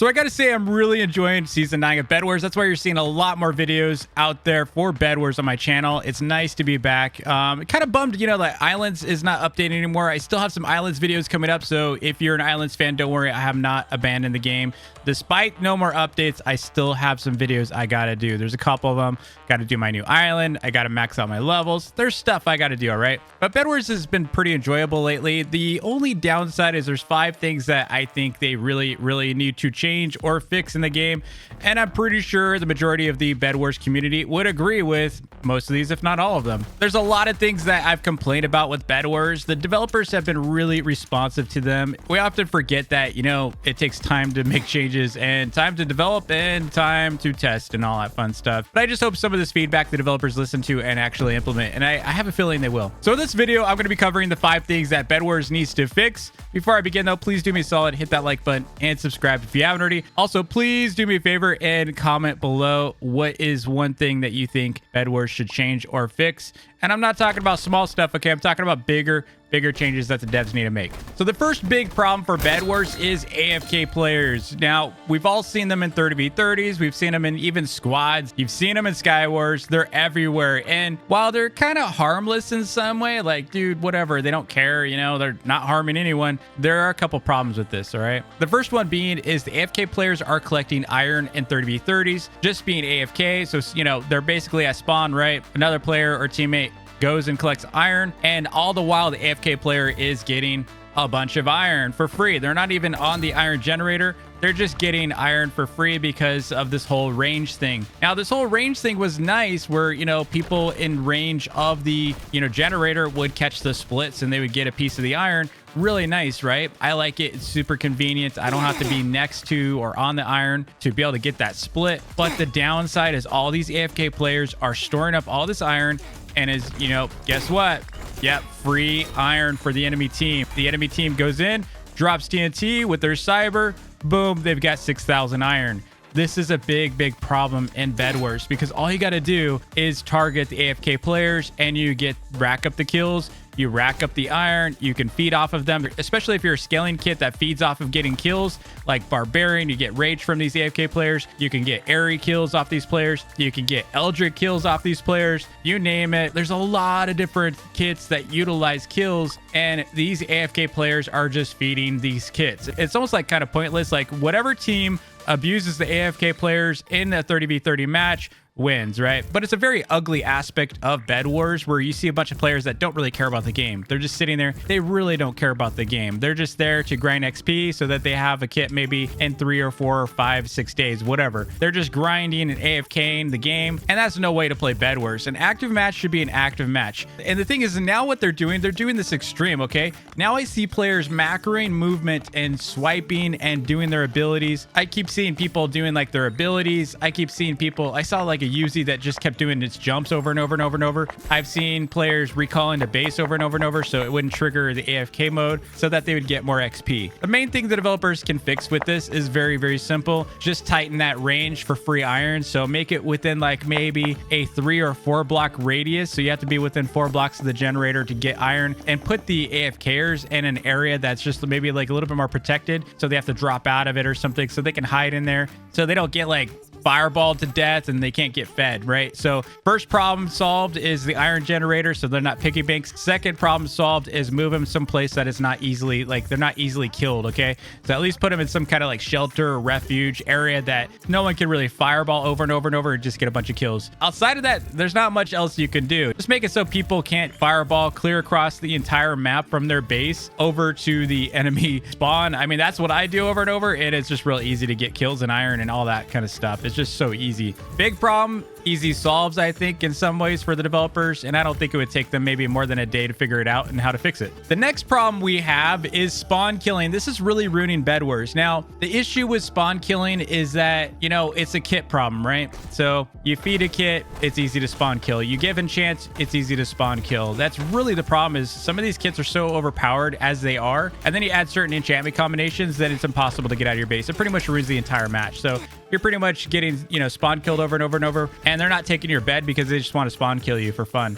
So I gotta say, I'm really enjoying season 9 of BedWars. That's why you're seeing a lot more videos out there for BedWars on my channel. It's nice to be back. Kind of bummed, you know, that Islands is not updating anymore. I still have some Islands videos coming up, so if you're an Islands fan, don't worry, I have not abandoned the game. Despite no more updates, I still have some videos I gotta do. There's a couple of them. Gotta do my new island. I gotta max out my levels. There's stuff I gotta do, all right? But BedWars has been pretty enjoyable lately. The only downside is there's 5 things that I think they really need to change or fix in the game, and I'm pretty sure the majority of the BedWars community would agree with most of these, if not all of them. There's a lot of things that I've complained about with BedWars. The developers have been really responsive to them. We often forget that, you know, it takes time to make changes and time to develop and time to test and all that fun stuff. But I just hope some of this feedback the developers listen to and actually implement, and I have a feeling they will. So in this video, I'm going to be covering the 5 things that BedWars needs to fix. Before I begin though, please do me a solid, hit that like button and subscribe if you haven't already. Also, please do me a favor and comment below what is one thing that you think BedWars should change or fix. And I'm not talking about small stuff, okay? I'm talking about bigger changes that the devs need to make. So the first big problem for BedWars is AFK players. Now, we've all seen them in 30v30s. We've seen them in even squads. You've seen them in Skywars. They're everywhere. And while they're kind of harmless in some way, like, dude, whatever, they don't care, you know, they're not harming anyone. There are a couple problems with this, all right? The first one being is the AFK players are collecting iron in 30v30s, just being AFK. So, you know, they're basically at spawn, right? Another player or teammate goes and collects iron, and all the while the AFK player is getting a bunch of iron for free. They're not even on the iron generator. They're just getting iron for free because of this whole range thing. Now, this whole range thing was nice where, you know, people in range of the, you know, generator would catch the splits and they would get a piece of the iron. Really nice, right? I like it. It's super convenient. I don't have to be next to or on the iron to be able to get that split. But the downside is all these AFK players are storing up all this iron, and is, you know, guess what? Yep, free iron for the enemy team. The enemy team goes in, drops TNT with their cyber, boom, they've got 6,000 iron. This is a big problem in BedWars because all you got to do is target the AFK players and you rack up the kills. You rack up the iron, you can feed off of them, especially if you're a scaling kit that feeds off of getting kills like Barbarian. You get rage from these AFK players, you can get airy kills off these players, you can get Eldritch kills off these players, you name it. There's a lot of different kits that utilize kills, and these AFK players are just feeding these kits. It's almost like kind of pointless. Like, whatever team abuses the AFK players in a 30v30 match wins, right? But it's a very ugly aspect of BedWars where you see a bunch of players that don't really care about the game. They're just sitting there. They really don't care about the game. They're just there to grind XP so that they have a kit maybe in 3 or 4 or 5, 6 days, whatever. They're just grinding and AFKing the game, and that's no way to play BedWars. An active match should be an active match. And the thing is, now what they're doing this extreme, okay? Now I see players macroing movement and swiping and doing their abilities. I keep seeing people doing like their abilities. I keep seeing people, I saw like a Uzi that just kept doing its jumps over and over and over and over. I've seen players recalling to base over and over and over so it wouldn't trigger the AFK mode so that they would get more XP. The main thing the developers can fix with this is very simple. Just tighten that range for free iron. So make it within like maybe a 3 or 4 block radius. So you have to be within 4 blocks of the generator to get iron, and put the AFKers in an area that's just maybe like a little bit more protected. So they have to drop out of it or something so they can hide in there so they don't get like fireballed to death and they can't get fed, right? So first problem solved is the iron generator, so they're not picky banks. Second problem solved is move them someplace that is not easily, like, they're not easily killed, okay? So at least put them in some kind of like shelter or refuge area that no one can really fireball over and over and over and just get a bunch of kills. Outside of that, there's not much else you can do. Just make it so people can't fireball clear across the entire map from their base over to the enemy spawn. I mean, that's what I do over and over, and it's just real easy to get kills and iron and all that kind of stuff. It's just so easy. Big problem, easy solves, I think, in some ways for the developers, and I don't think it would take them maybe more than a day to figure it out and how to fix it. The next problem we have is spawn killing. This is really ruining BedWars. Now, the issue with spawn killing is that, you know, it's a kit problem, right? So you feed a kit, it's easy to spawn kill. You give enchants, it's easy to spawn kill. That's really the problem, is some of these kits are so overpowered as they are, and then you add certain enchantment combinations that it's impossible to get out of your base. It pretty much ruins the entire match. So you're pretty much getting, you know, spawn killed over and over and over, and they're not taking your bed because they just want to spawn kill you for fun.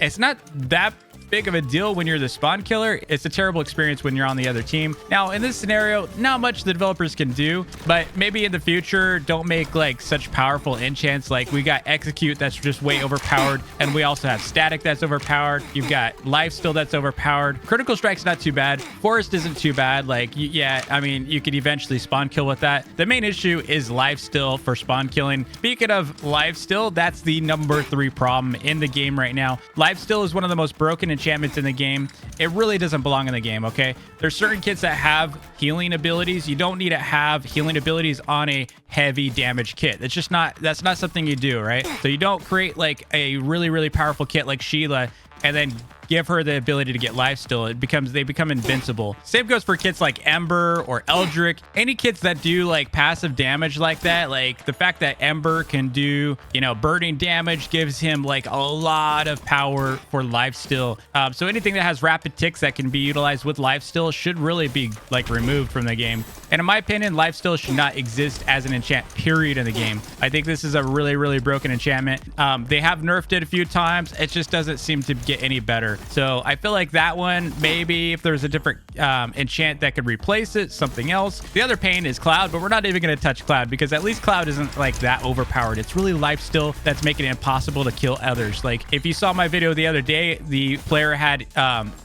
It's not that big of a deal when you're the spawn killer. It's a terrible experience when you're on the other team. Now, in this scenario, not much the developers can do, but maybe in the future, don't make like such powerful enchants. Like we got execute that's just way overpowered, and we also have static that's overpowered. You've got life steal that's overpowered. Critical strike's not too bad. Forest isn't too bad. Like, yeah, I mean, you could eventually spawn kill with that. The main issue is life steal for spawn killing. Speaking of life steal, that's the number 3 problem in the game right now. Life steal is one of the most broken enchantments in the game. It really doesn't belong in the game, okay? There's certain kits that have healing abilities. You don't need to have healing abilities on a heavy damage kit. That's not something you do, right? So you don't create like a really, really powerful kit like Sheila and then give her the ability to get life steal. They become invincible. Same goes for kits like Ember or Eldrick. Any kits that do like passive damage like that, like the fact that Ember can do, you know, burning damage gives him like a lot of power for life steal. So anything that has rapid ticks that can be utilized with life steal should really be like removed from the game. And in my opinion, life steal should not exist as an enchant period in the game. I think this is a really, really broken enchantment. They have nerfed it a few times. It just doesn't seem to get any better. So I feel like that one, maybe if there's a different enchant that could replace it, something else. The other pain is Cloud, but we're not even going to touch Cloud because at least Cloud isn't like that overpowered. It's really life steal that's making it impossible to kill others. Like if you saw my video the other day, the player had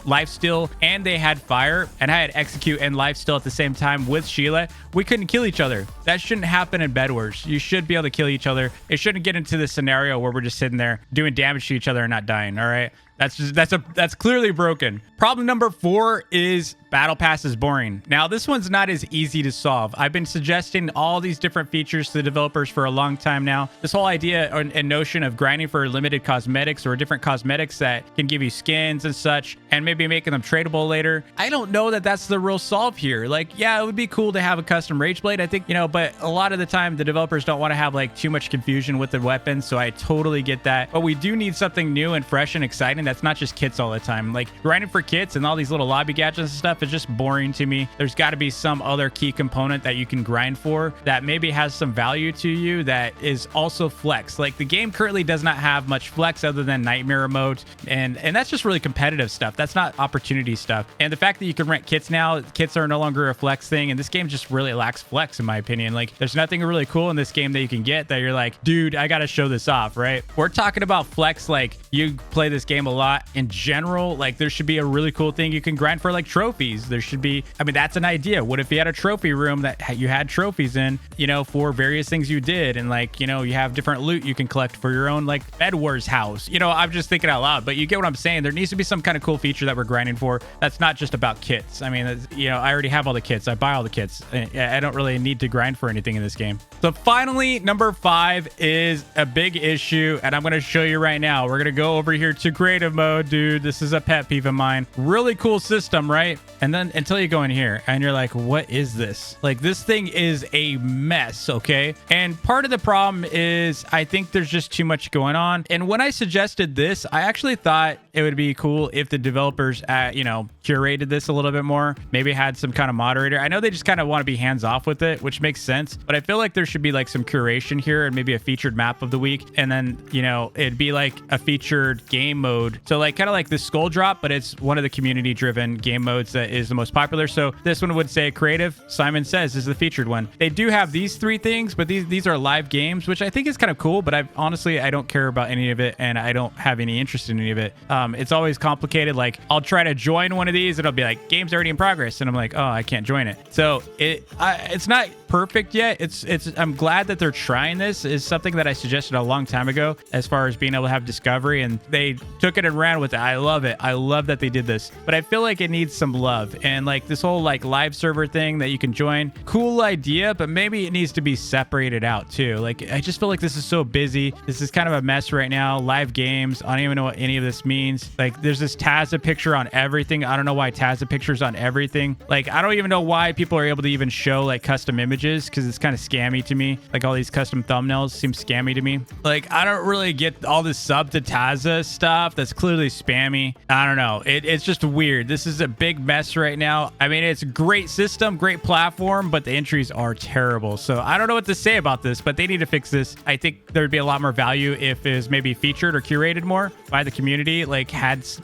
life steal and they had fire, and I had execute and life steal at the same time with Sheila. We couldn't kill each other. That shouldn't happen in BedWars. You should be able to kill each other. It shouldn't get into the scenario where we're just sitting there doing damage to each other and not dying. All right. That's clearly broken. Problem number 4 is Battle Pass is boring. Now, this one's not as easy to solve. I've been suggesting all these different features to the developers for a long time now. This whole idea and notion of grinding for limited cosmetics or different cosmetics that can give you skins and such, and maybe making them tradable later. I don't know that that's the real solve here. Like, yeah, it would be cool to have a custom Rage Blade, I think, you know, but a lot of the time the developers don't want to have like too much confusion with the weapons, so I totally get that. But we do need something new and fresh and exciting that's not just kits all the time. Like grinding for kits and all these little lobby gadgets and stuff is just boring to me. There's got to be some other key component that you can grind for that maybe has some value to you that is also flex. Like the game currently does not have much flex other than nightmare mode, and that's just really competitive stuff. That's not opportunity stuff. And the fact that you can rent kits now, kits are no longer a flex thing, and this game just really lacks flex in my opinion. Like there's nothing really cool in this game that you can get that you're like, dude, I gotta show this off, right? We're talking about flex like you play this game a lot in general. Like there should be a really cool thing you can grind for, like trophies. There should be, I mean, that's an idea. What if you had a trophy room that you had trophies in, you know, for various things you did, and like, you know, you have different loot you can collect for your own like BedWars house. You know, I'm just thinking out loud, but you get what I'm saying. There needs to be some kind of cool feature that we're grinding for that's not just about kits. I mean, you know, I already have all the kits. I buy all the kits. I don't really need to grind for anything in this game. So finally, number 5 is a big issue, and I'm going to show you right now. We're going to go over here to creative mode, dude. This is a pet peeve of mine. Really cool system, right? And then until you go in here and you're like, what is this? Like this thing is a mess, okay? And part of the problem is I think there's just too much going on. And when I suggested this, I actually thought it would be cool if the developers, you know, curated this a little bit more, maybe had some kind of moderator. I know they just kind of want to be hands off with it, which makes sense, but I feel like there should be like some curation here and maybe a featured map of the week. And then, you know, it'd be like a featured game mode. So like kind of like the Skull Drop, but it's one of the community driven game modes that is the most popular. So this one would say creative. Simon Says is the featured one. They do have these 3 things, but these are live games, which I think is kind of cool, but I don't care about any of it, and I don't have any interest in any of it. It's always complicated. Like I'll try to join one of these and it'll be like game's already in progress, and I'm like, oh, I can't join it. So it's not perfect yet. I'm glad that they're trying this. Is something that I suggested a long time ago as far as being able to have discovery, and they took it and ran with it. I love it. I love that they did this, but I feel like it needs some love. And like this whole like live server thing that you can join, cool idea, but maybe it needs to be separated out too. Like I just feel like this is so busy. This is kind of a mess right now. Live games, I don't even know what any of this means. Like there's this Tazza picture on everything. I don't know why Tazza pictures on everything. Like I don't even know why people are able to even show like custom images images because it's kind of scammy to me. Like all these custom thumbnails seem scammy to me. Like I don't really get all this sub to Taza stuff that's clearly spammy. I don't know. It's just weird. This is a big mess right now. I mean, it's a great system, great platform, but the entries are terrible. So I don't know what to say about this, but they need to fix this. I think there'd be a lot more value if it was maybe featured or curated more by the community. Like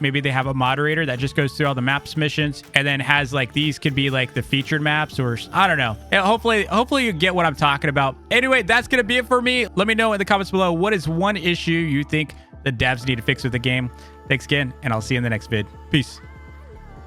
maybe they have a moderator that just goes through all the maps missions and then has like these could be like the featured maps, or I don't know. Yeah, hopefully you get what I'm talking about. Anyway, that's gonna be it for me. Let me know in the comments below what is one issue you think the devs need to fix with the game. Thanks again, and I'll see you in the next vid. Peace.